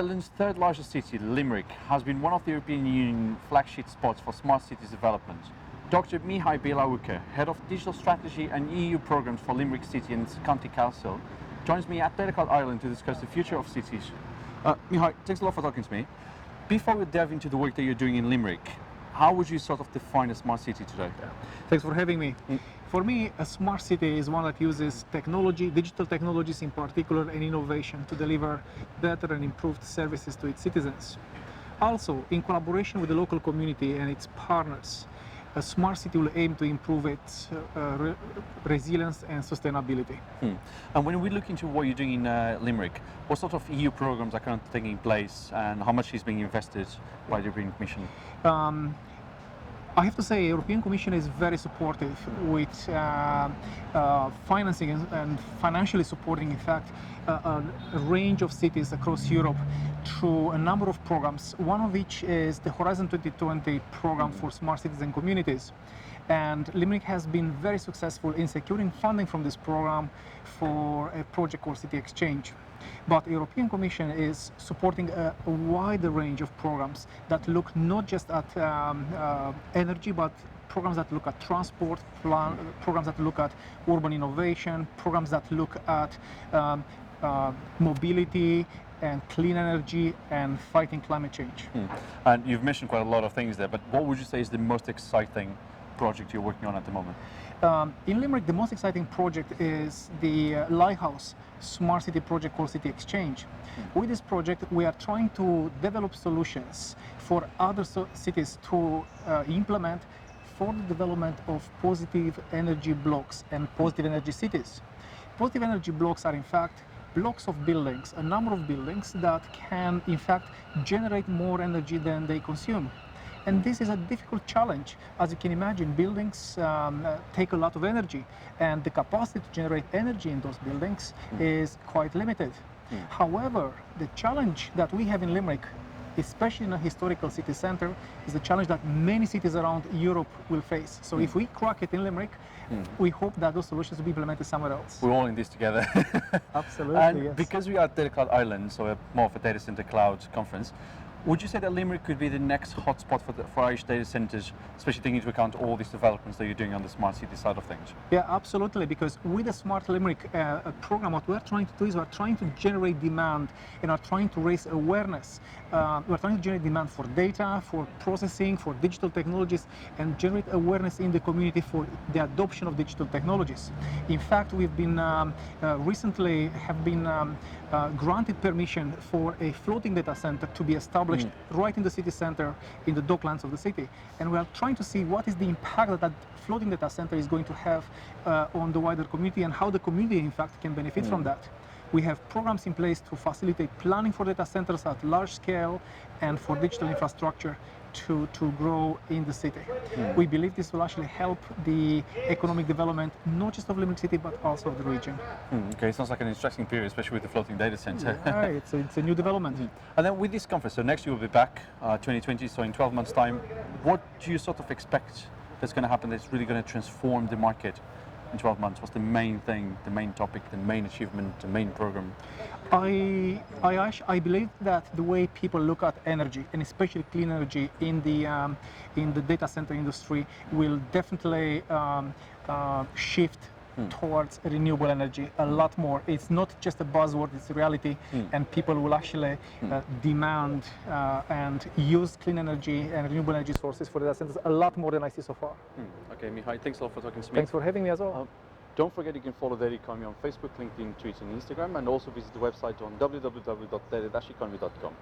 Ireland's third largest city, Limerick, has been one of the European Union flagship spots for smart cities development. Dr. Mihai Bialuca, Head of Digital Strategy and EU Programs for Limerick City and County Council, joins me at Datacloud Ireland to discuss the future of cities. Mihai, thanks a lot for talking to me. Before we delve into the work that you're doing in Limerick, how would you sort of define a smart city today? Thanks for having me. For me, a smart city is one that uses technology, digital technologies in particular, and innovation to deliver better and improved services to its citizens. Also, in collaboration with the local community and its partners, a smart city will aim to improve its resilience and sustainability. And when we look into what you're doing in Limerick, what sort of EU programs are currently taking place and how much is being invested by the European Commission? I have to say, the European Commission is very supportive with financing and financially supporting, in fact, a range of cities across Europe through a number of programs, one of which is the Horizon 2020 program for smart cities and communities. And Limerick has been very successful in securing funding from this program for a project called City Exchange. But the European Commission is supporting a wider range of programs that look not just at energy, but programs that look at transport, programs that look at urban innovation, programs that look at mobility and clean energy and fighting climate change. And you've mentioned quite a lot of things there, but what would you say is the most exciting project you're working on at the moment? In Limerick, the most exciting project is the Lighthouse Smart City project called City Exchange. With this project, we are trying to develop solutions for other cities to implement for the development of positive energy blocks and positive energy cities. Positive energy blocks are, in fact, blocks of buildings, a number of buildings that can, in fact, generate more energy than they consume. And this is a difficult challenge. As you can imagine, buildings take a lot of energy, and the capacity to generate energy in those buildings is quite limited. However, the challenge that we have in Limerick, especially in a historical city center, is a challenge that many cities around Europe will face. So if we crack it in Limerick, we hope that those solutions will be implemented somewhere else. We're all in this together. Absolutely, And yes. because we are at Datacloud Ireland, so more of a data center cloud conference, would you say that Limerick could be the next hotspot for Irish data centers, especially taking into account all these developments that you're doing on the smart city side of things? Yeah, absolutely, because with the Smart Limerick program, what we're trying to do is we're trying to generate demand and are trying to raise awareness. We're trying to generate demand for data, for processing, for digital technologies, and generate awareness in the community for the adoption of digital technologies. In fact, we've been recently have been granted permission for a floating data center to be established right in the city center, in the docklands of the city. And we are trying to see what is the impact that that floating data center is going to have on the wider community and how the community, in fact, can benefit from that. We have programs in place to facilitate planning for data centers at large scale and for digital infrastructure to grow in the city. We believe this will actually help the economic development, not just of Limerick City, but also of the region. Okay, sounds like an interesting period, especially with the floating data center. Yeah, it's a new development. And then with this conference, so next year we'll be back, 2020, so in 12 months' time, what do you sort of expect that's going to happen that's really going to transform the market in 12 months? What's the main thing, the main topic, the main achievement, the main program? I believe that the way people look at energy, and especially clean energy in the data center industry, will definitely shift towards renewable energy a lot more. It's not just a buzzword, it's a reality, and people will actually demand and use clean energy and renewable energy sources for data centers a lot more than I see so far. Okay, Mihai, thanks a lot for talking to me. Thanks for having me as well. Don't forget you can follow Data Economy on Facebook, LinkedIn, Twitter and Instagram, and also visit the website on www.data-economy.com.